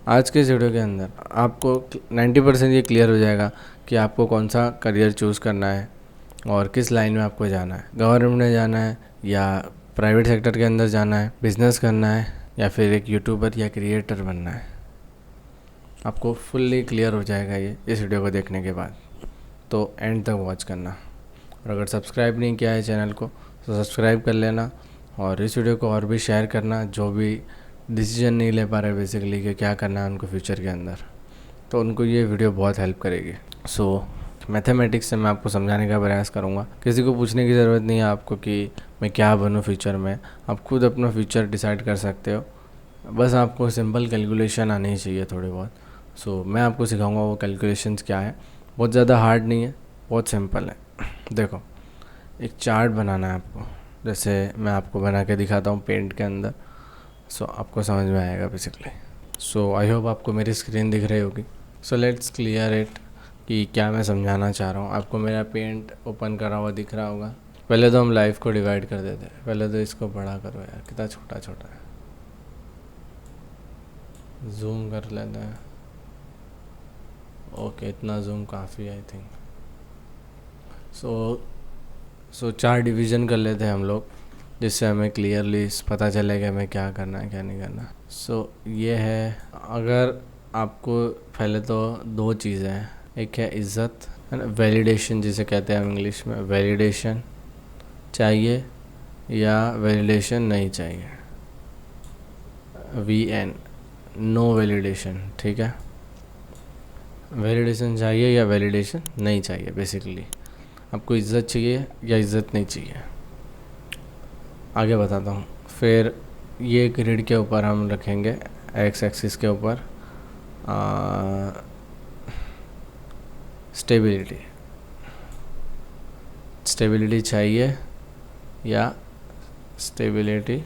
आज के इस वीडियो के अंदर आपको 90% ये क्लियर हो जाएगा कि आपको कौन सा करियर चूज़ करना है और किस लाइन में आपको जाना है। गवर्नमेंट में जाना है या प्राइवेट सेक्टर के अंदर जाना है, बिजनेस करना है या फिर एक यूट्यूबर या क्रिएटर बनना है। आपको फुल्ली क्लियर हो जाएगा ये इस वीडियो को देखने के बाद, तो एंड तक वॉच करना। और अगर सब्सक्राइब नहीं किया है चैनल को तो सब्सक्राइब कर लेना और इस वीडियो को और भी शेयर करना जो भी डिसीजन नहीं ले पा रहे बेसिकली कि क्या करना है उनको फ्यूचर के अंदर, तो उनको ये वीडियो बहुत हेल्प करेगी। मैथमेटिक्स से मैं आपको समझाने का प्रयास करूँगा। किसी को पूछने की ज़रूरत नहीं है आपको कि मैं क्या बनूँ फ्यूचर में। आप खुद अपना फ्यूचर डिसाइड कर सकते हो, बस आपको सिंपल कैलकुलेशन आनी ही चाहिए थोड़ी बहुत। मैं आपको सिखाऊंगा वो कैलकुलेशंस क्या है। बहुत ज़्यादा हार्ड नहीं है, बहुत सिंपल है। देखो, एक चार्ट बनाना है आपको, जैसे मैं आपको बना के दिखाता हूँ पेंट के अंदर। आपको समझ में आएगा बेसिकली। आई होप आपको मेरी स्क्रीन दिख रही होगी। लेट्स क्लियर इट कि क्या मैं समझाना चाह रहा हूँ। आपको मेरा पेंट ओपन करा हुआ दिख रहा होगा। पहले तो हम लाइफ को डिवाइड कर देते हैं। पहले तो इसको बड़ा करो यार, कितना छोटा छोटा है। जूम कर लेते हैं। ओके, इतना जूम काफ़ी आई थिंक। सो 4 डिवीज़न कर लेते हैं हम लोग, जिससे हमें क्लियरली पता चले कि हमें क्या करना है क्या नहीं करना। ये है, अगर आपको पहले तो 2 चीज़ें हैं। एक है इज़्ज़त, है ना, वैलिडेशन जिसे कहते हैं हम इंग्लिश में। वैलिडेशन चाहिए या वैलिडेशन नहीं चाहिए। VN, नो वैलिडेशन, ठीक है। वैलिडेशन चाहिए या वैलिडेशन नहीं चाहिए। बेसिकली आपको इज़्ज़त चाहिए या इज़्ज़त नहीं चाहिए, आगे बताता हूँ। फिर ये ग्रिड के ऊपर हम रखेंगे, एक्स एक्सिस के ऊपर स्टेबिलिटी चाहिए या स्टेबिलिटी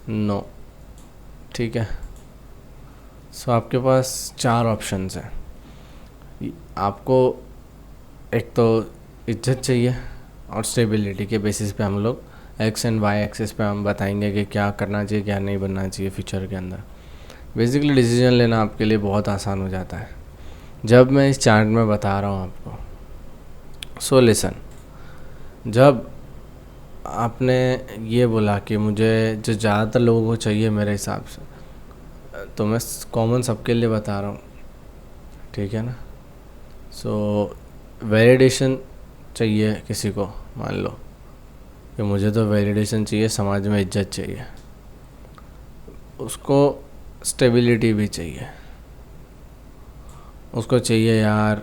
नो, ठीक है। आपके पास 4 ऑप्शंस हैं। आपको एक तो इज्जत चाहिए और स्टेबिलिटी के बेसिस पे हम लोग एक्स एंड वाई एक्सिस पे हम बताएंगे कि क्या करना चाहिए क्या नहीं बनना चाहिए फ्यूचर के अंदर। बेसिकली डिसीजन लेना आपके लिए बहुत आसान हो जाता है जब मैं इस चार्ट में बता रहा हूँ आपको। लिसन, जब आपने ये बोला कि मुझे जो ज़्यादातर लोगों को चाहिए मेरे हिसाब से, तो मैं कॉमन सबके लिए बता रहा हूँ, ठीक है ना। वैलिडेशन चाहिए किसी को, मान लो कि मुझे तो वैलिडेशन चाहिए, समाज में इज्जत चाहिए। उसको स्टेबिलिटी भी चाहिए, उसको चाहिए यार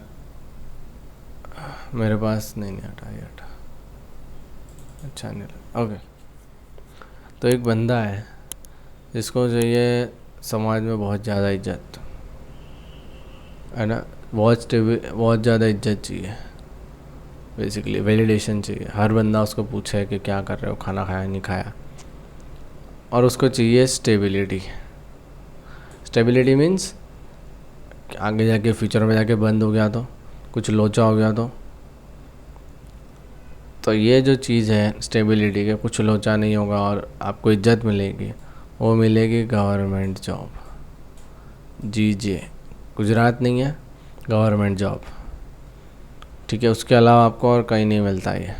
मेरे पास नहीं हटा ये हटा, अच्छा नहीं लगा, ओके। तो एक बंदा है जिसको चाहिए समाज में बहुत ज़्यादा इज्जत, है ना, बहुत ज़्यादा इज्जत चाहिए। बेसिकली वैलिडेशन चाहिए, हर बंदा उसको पूछे कि क्या कर रहे हो, खाना खाया नहीं खाया। और उसको चाहिए स्टेबिलिटी। स्टेबिलिटी मीन्स आगे जाके फ्यूचर में जाके बंद हो गया तो, कुछ लोचा हो गया तो ये जो चीज़ है स्टेबिलिटी के, कुछ लोचा नहीं होगा और आपको इज्जत मिलेगी, वो मिलेगी गवर्नमेंट जॉब। GJ, गुजरात नहीं है, गवर्नमेंट जॉब, ठीक है। उसके अलावा आपको और कहीं नहीं मिलता ये,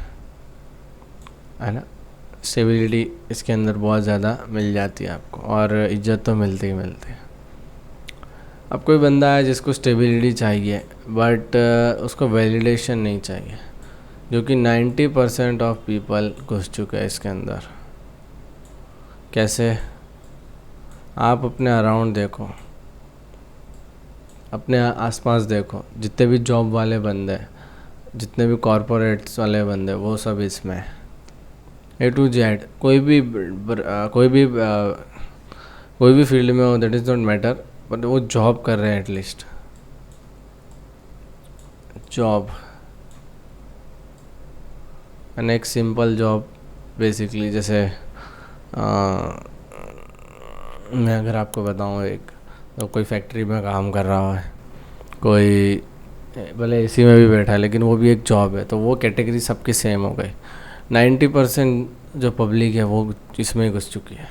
है ना। स्टेबिलिटी इसके अंदर बहुत ज़्यादा मिल जाती है आपको और इज्जत तो मिलती ही मिलती है। अब कोई बंदा है जिसको स्टेबिलिटी चाहिए बट उसको वैलिडेशन नहीं चाहिए, जो कि 90% ऑफ पीपल घुस चुके हैं इसके अंदर। कैसे? आप अपने अराउंड देखो, अपने आसपास देखो, जितने भी जॉब वाले बंदे हैं, जितने भी कॉरपोरेट्स वाले बंदे, वो सब इसमें है। A to Z, कोई भी फील्ड में हो, that is not matter, but वो जॉब कर रहे हैं एटलीस्ट। जॉब एंड एक सिंपल जॉब बेसिकली, जैसे मैं अगर आपको बताऊँ, एक तो कोई फैक्ट्री में काम कर रहा है, कोई भले AC में भी बैठा है, लेकिन वो भी एक जॉब है। तो वो कैटेगरी सबकी सेम हो गई। 90% जो पब्लिक है वो इसमें घुस चुकी है।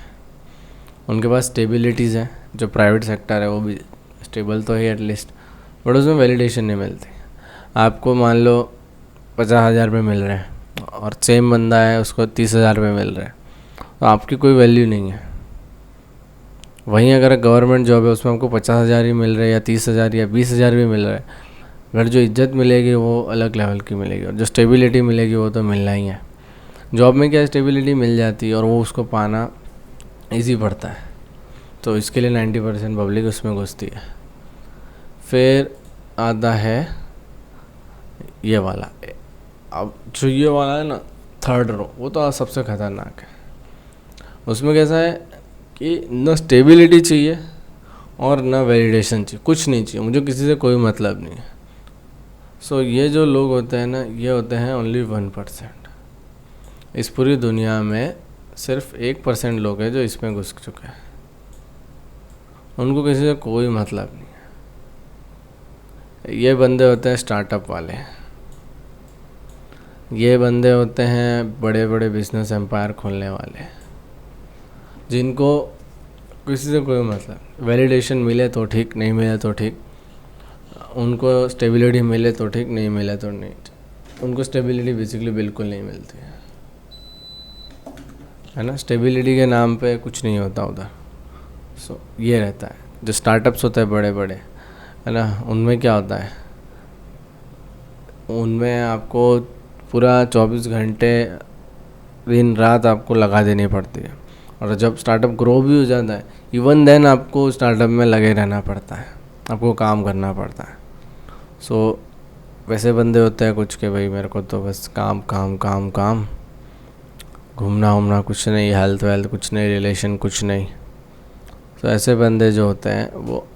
उनके पास स्टेबिलिटीज़ हैं, जो प्राइवेट सेक्टर है वो भी स्टेबल तो है एटलीस्ट, बट उसमें वैलिडेशन नहीं मिलती। आपको मान लो 50,000 रुपये मिल रहे हैं और सेम बंदा है उसको 30,000 रुपये मिल रहे हैं, तो आपकी कोई वैल्यू नहीं है। वहीं अगर गवर्नमेंट जॉब है उसमें आपको 50,000 ही मिल रहे हैं या 30,000 या 20,000 भी मिल रहा है, अगर जो इज्जत मिलेगी वो अलग लेवल की मिलेगी, और जो स्टेबिलिटी मिलेगी वो तो मिलना ही है। जॉब में क्या स्टेबिलिटी मिल जाती है और वो उसको पाना ईजी पड़ता है, तो इसके लिए 90% पब्लिक उसमें घुसती है। फिर आता है ये वाला। अब जो ये वाला है ना, थर्ड रो, वो तो सबसे ख़तरनाक है। उसमें कैसा है कि न स्टेबिलिटी चाहिए और न वैलिडेशन चाहिए, कुछ नहीं चाहिए, मुझे किसी से कोई मतलब नहीं है। सो ये जो लोग होते हैं ना, ये होते हैं ओनली 1%। इस पूरी दुनिया में सिर्फ 1% लोग हैं जो इसमें घुस चुके हैं, उनको किसी से कोई मतलब नहीं है। ये बंदे होते हैं स्टार्टअप वाले, ये बंदे होते हैं बड़े बड़े बिजनेस एम्पायर खोलने वाले, जिनको किसी से कोई मतलब, वैलिडेशन मिले तो ठीक, नहीं मिले तो ठीक, उनको स्टेबिलिटी मिले तो ठीक, नहीं मिले तो नहीं। उनको स्टेबिलिटी बेसिकली बिल्कुल नहीं मिलती है ना, स्टेबिलिटी के नाम पे कुछ नहीं होता उधर। सो ये रहता है। जो स्टार्टअप्स होते हैं बड़े बड़े, है ना, उनमें क्या होता है, उनमें आपको पूरा 24 घंटे दिन रात आपको लगा देनी पड़ती है, और जब स्टार्टअप ग्रो भी हो जाता है, इवन देन आपको स्टार्टअप में लगे रहना पड़ता है, आपको काम करना पड़ता है। सो वैसे बंदे होते हैं कुछ के भाई मेरे को तो बस काम काम काम काम, घूमना वूमना कुछ नहीं, हेल्थ वेल्थ कुछ नहीं, रिलेशन कुछ नहीं। तो ऐसे बंदे जो होते हैं वो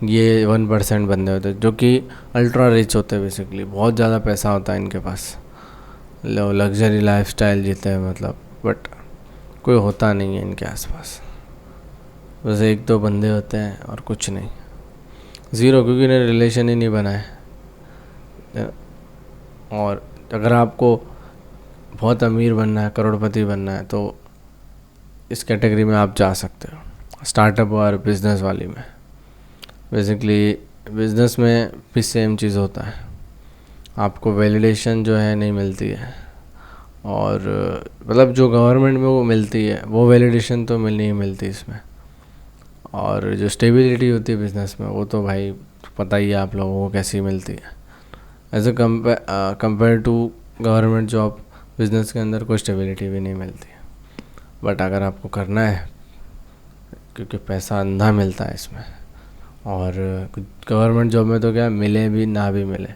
ये 1% बंदे होते हैं जो कि अल्ट्रा रिच होते हैं, बेसिकली बहुत ज़्यादा पैसा होता है इनके पास, लग्जरी लाइफस्टाइल जीते हैं मतलब, बट कोई होता नहीं है इनके आसपास। बस एक दो बंदे होते हैं और कुछ नहीं, ज़ीरो, क्योंकि इन्हें रिलेशन ही नहीं बना है। और अगर आपको बहुत अमीर बनना है, करोड़पति बनना है, तो इस कैटेगरी में आप जा सकते हो, स्टार्टअप और बिज़नेस वाली में। बेसिकली बिज़नेस में भी सेम चीज़ होता है, आपको वैलिडेशन जो है नहीं मिलती है, और मतलब जो गवर्नमेंट में वो मिलती है वो वैलिडेशन तो मिल नहीं मिलती इसमें। और जो स्टेबिलिटी होती है बिज़नेस में, वो तो भाई पता ही है आप लोगों को कैसी मिलती है। As a compare to government job, business के अंदर कोई स्टेबिलिटी भी नहीं मिलती है। बट अगर आपको करना है, क्योंकि पैसा अंधा मिलता है इसमें, और गवर्नमेंट जॉब में तो क्या मिले भी ना भी मिले,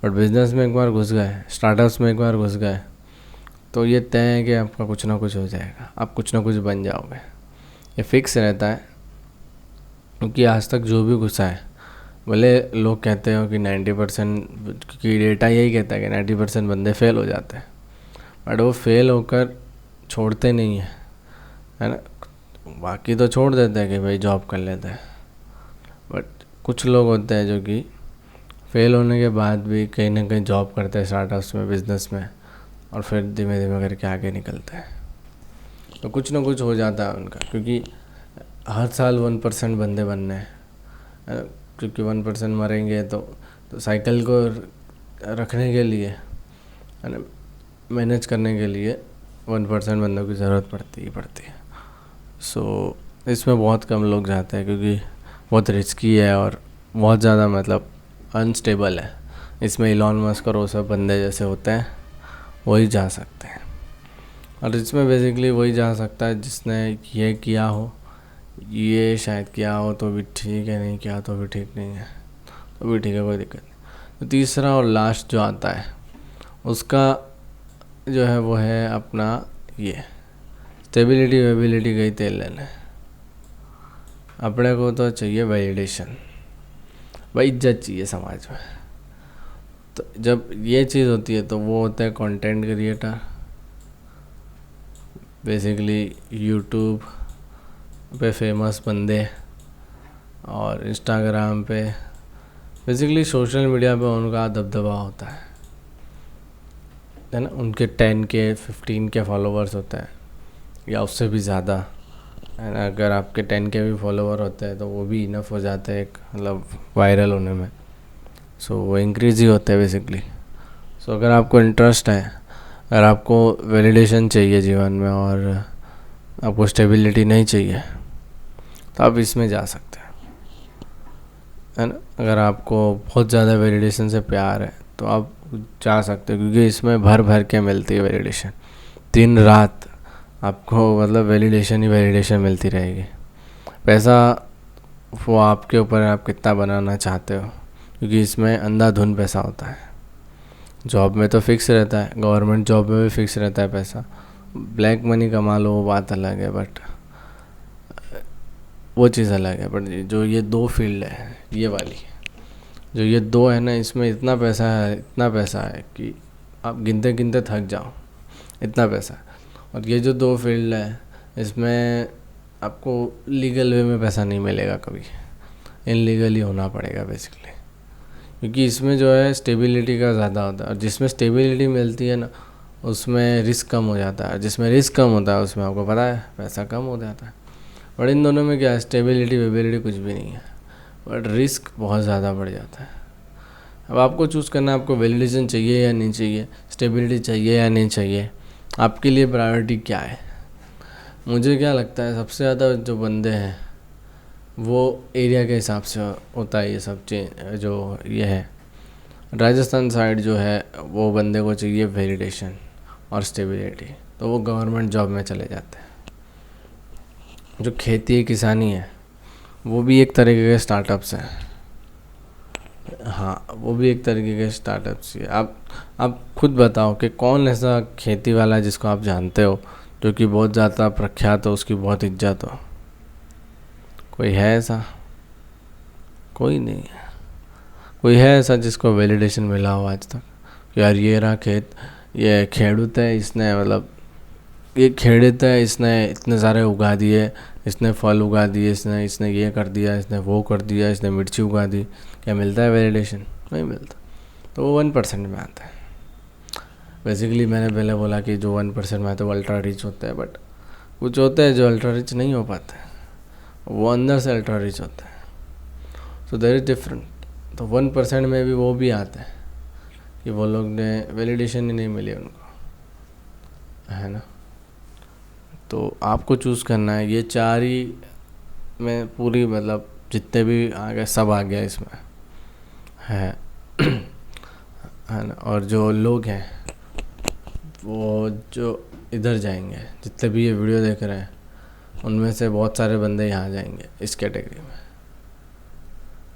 बट बिज़नेस में एक बार घुस गए, स्टार्टअप्स में एक बार घुस गए, तो ये तय है कि आपका कुछ ना कुछ हो जाएगा, आप कुछ ना कुछ बन जाओगे, ये फिक्स रहता है। क्योंकि आज तक जो भी घुसा है, भले लोग कहते हो कि 90%, क्योंकि डेटा यही कहता है कि 90% बंदे फेल हो जाते हैं, बट वो फेल होकर छोड़ते नहीं हैं, है ना। बाकी तो छोड़ देते हैं कि भाई जॉब कर लेते हैं, बट कुछ लोग होते हैं जो कि फेल होने के बाद भी कहीं ना कहीं जॉब करते हैं स्टार्टअप्स में, बिज़नेस में, और फिर धीमे धीमे करके आगे निकलते हैं। तो कुछ ना कुछ हो जाता है उनका, क्योंकि हर साल 1% बंदे बनने हैं, क्योंकि 1% मरेंगे तो साइकिल को रखने के लिए, है ना, मैनेज करने के लिए 1% बंदों की ज़रूरत पड़ती है। सो इसमें बहुत कम लोग जाते हैं, क्योंकि बहुत रिस्की है और बहुत ज़्यादा मतलब अनस्टेबल है। इसमें इलॉन मस्क और वो सब बंदे जैसे होते हैं वही जा सकते हैं, और इसमें बेसिकली वही जा सकता है जिसने ये किया हो, ये शायद किया हो तो भी ठीक है, नहीं किया तो भी ठीक नहीं है, तो भी ठीक है, कोई दिक्कत नहीं। तो तीसरा और लास्ट जो आता है उसका जो है वो है अपना ये स्टेबिलिटी वेबिलिटी गई तेल लेने। अपने को तो चाहिए वैलिडेशन, भाई इज्जत चाहिए समाज में। तो जब ये चीज़ होती है तो वो होता है कंटेंट क्रिएटर, बेसिकली यूट्यूब पे फेमस बंदे, और इंस्टाग्राम पे, बेसिकली सोशल मीडिया पे उनका दबदबा होता है ना। उनके 10K 15K फॉलोवर्स होते हैं या उससे भी ज़्यादा, है ना। अगर आपके 10K भी फॉलोवर होते हैं तो वो भी इनफ हो जाता है एक मतलब वायरल होने में। सो वो इंक्रीज़ ही होता है बेसिकली। सो अगर आपको इंटरेस्ट है, अगर आपको वैलिडेशन चाहिए जीवन में और आपको स्टेबिलिटी नहीं चाहिए, तो आप इसमें जा सकते हैं, है ना। अगर आपको बहुत ज़्यादा वैलिडेशन से प्यार है तो आप जा सकते हो, क्योंकि इसमें भर भर के मिलती है वैलिडेशन। दिन रात आपको मतलब वैलिडेशन ही वैलिडेशन मिलती रहेगी। पैसा वो आपके ऊपर है, आप कितना बनाना चाहते हो, क्योंकि इसमें अंधाधुन पैसा होता है। जॉब में तो फिक्स रहता है, गवर्नमेंट जॉब में भी फिक्स रहता है पैसा। ब्लैक मनी कमा लो वो बात अलग है, बट वो चीज़ अलग है। बट जो ये दो फील्ड है, ये वाली जो ये दो है ना, इसमें इतना पैसा है, इतना पैसा है कि आप गिनते गिनते थक जाओ, इतना पैसा है। और ये जो दो फील्ड है, इसमें आपको लीगल वे में पैसा नहीं मिलेगा कभी, इनलीगल ही होना पड़ेगा बेसिकली। क्योंकि इसमें जो है स्टेबिलिटी का ज़्यादा होता है, और जिसमें स्टेबिलिटी मिलती है ना उसमें रिस्क कम हो जाता है। जिसमें रिस्क कम होता है उसमें आपको पता है पैसा कम हो जाता है। बट इन दोनों में क्या है, स्टेबिलिटी वेबिलिटी कुछ भी नहीं है, बट रिस्क बहुत ज़्यादा बढ़ जाता है। अब आपको चूज़ करना है, आपको वैलिडेशन चाहिए या नहीं चाहिए, स्टेबिलिटी चाहिए या नहीं चाहिए, आपके लिए प्रायोरिटी क्या है। मुझे क्या लगता है सबसे ज़्यादा जो बंदे हैं वो एरिया के हिसाब से होता है ये सब चीज़। जो ये है राजस्थान साइड जो है, वो बंदे को चाहिए वैलिडेशन और स्टेबिलिटी, तो वो गवर्नमेंट जॉब में चले जाते हैं। जो खेती किसानी है वो भी एक तरीके के स्टार्टअप्स हैं। हाँ, वो भी एक तरीके के स्टार्टअप्स ही है। आप खुद बताओ कि कौन ऐसा खेती वाला है जिसको आप जानते हो जो कि बहुत ज़्यादा प्रख्यात हो, उसकी बहुत इज्जत हो। कोई है ऐसा? कोई नहीं है। कोई है ऐसा जिसको वैलिडेशन मिला हो आज तक कि यार ये रहा खेत, ये खेड़ूत है, इसने मतलब ये खेड़ूत है, इसने इतने सारे उगा दिए, इसने फल उगा दिए, इसने इसने ये कर दिया, इसने वो कर दिया, इसने मिर्ची उगा दी। क्या मिलता है वैलिडेशन? नहीं मिलता। तो वो 1% में आता है बेसिकली। मैंने पहले बोला कि जो 1% में आते हैं वो अल्ट्रा रिच होते हैं, बट कुछ होते हैं जो अल्ट्रा रिच नहीं हो पाते, वो अंदर से अल्ट्रा रिच होते हैं। So there is different. तो 1% में भी वो भी आते हैं कि वो लोग ने वैलिडेशन ही नहीं मिली उनको, है ना। तो आपको चूज़ करना है। ये चार ही में पूरी मतलब जितने भी आ गए सब आ गया इसमें, है है ना। और जो लोग हैं वो जो इधर जाएंगे, जितने भी ये वीडियो देख रहे हैं उनमें से बहुत सारे बंदे यहाँ जाएंगे इस कैटेगरी में,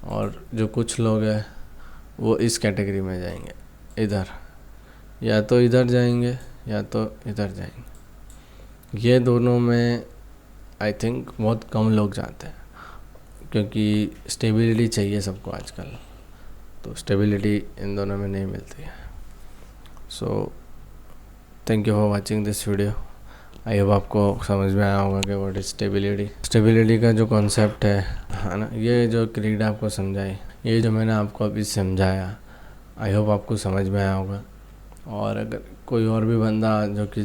और जो कुछ लोग हैं वो इस कैटेगरी में जाएंगे इधर, या तो इधर जाएंगे या तो इधर जाएंगे। ये दोनों में आई थिंक बहुत कम लोग जाते हैं, क्योंकि स्टेबिलिटी चाहिए सबको आजकल, तो स्टेबिलिटी इन दोनों में नहीं मिलती है। So thank you for watching this video. I hope आपको समझ में आया होगा कि व्हाट इज़ स्टेबिलिटी। स्टेबिलिटी का जो कॉन्सेप्ट है ना, ये जो क्रीड आपको समझाई, ये जो मैंने आपको अभी समझाया, आई होप आपको समझ में आया होगा। और अगर कोई और भी बंदा जो कि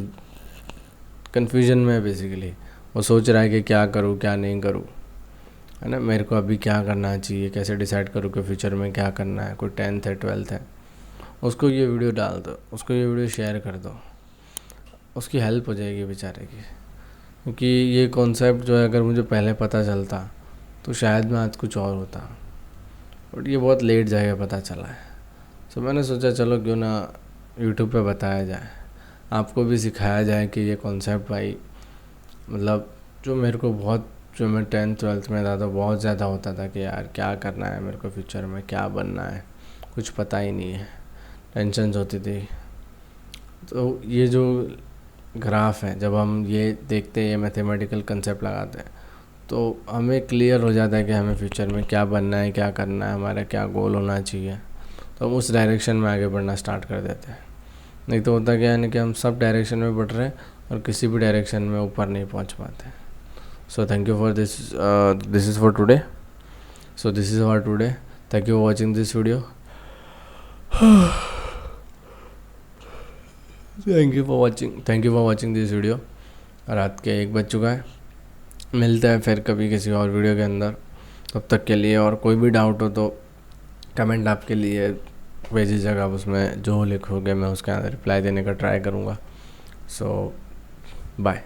कन्फ्यूजन में है बेसिकली, वो सोच रहा है कि क्या करूँ क्या नहीं करूँ, है ना, मेरे को अभी क्या करना चाहिए, कैसे डिसाइड करूँ कि फ्यूचर में क्या करना है, कोई 10th है 12th है, उसको ये वीडियो डाल दो, उसको ये वीडियो शेयर कर दो, उसकी हेल्प हो जाएगी बेचारे की। क्योंकि ये कॉन्सेप्ट जो है अगर मुझे पहले पता चलता तो शायद मैं आज कुछ और होता, बट ये बहुत लेट जाएगा पता चला है। सो मैंने सोचा चलो क्यों ना यूट्यूब पे बताया जाए, आपको भी सिखाया जाए कि ये कॉन्सेप्ट भाई मतलब जो मेरे को बहुत, जो मैं 10th 12th में था तो बहुत ज़्यादा होता था कि यार क्या करना है मेरे को, फ्यूचर में क्या बनना है, कुछ पता ही नहीं है, टेंशन्स होती थी। तो ये जो ग्राफ है, जब हम ये देखते हैं, ये मैथमेटिकल कंसेप्ट लगाते हैं, तो हमें क्लियर हो जाता है कि हमें फ्यूचर में क्या बनना है, क्या करना है, हमारा क्या गोल होना चाहिए, तो हम उस डायरेक्शन में आगे बढ़ना स्टार्ट कर देते हैं। नहीं तो होता क्या है कि हम सब डायरेक्शन में बढ़ रहे हैं और किसी भी डायरेक्शन में ऊपर नहीं पहुंच पाते। So thank you for this is for today. So this is for today. Thank you for watching this video. Thank you for watching this video. रात के 1 बज चुका है। मिलते हैं फिर कभी किसी और वीडियो के अंदर। तब तक के लिए, और कोई भी डाउट हो तो कमेंट आपके लिए भेजिएगा, आप उसमें जो लिखोगे मैं उसका रिप्लाई देने का ट्राई करूँगा। सो बाय।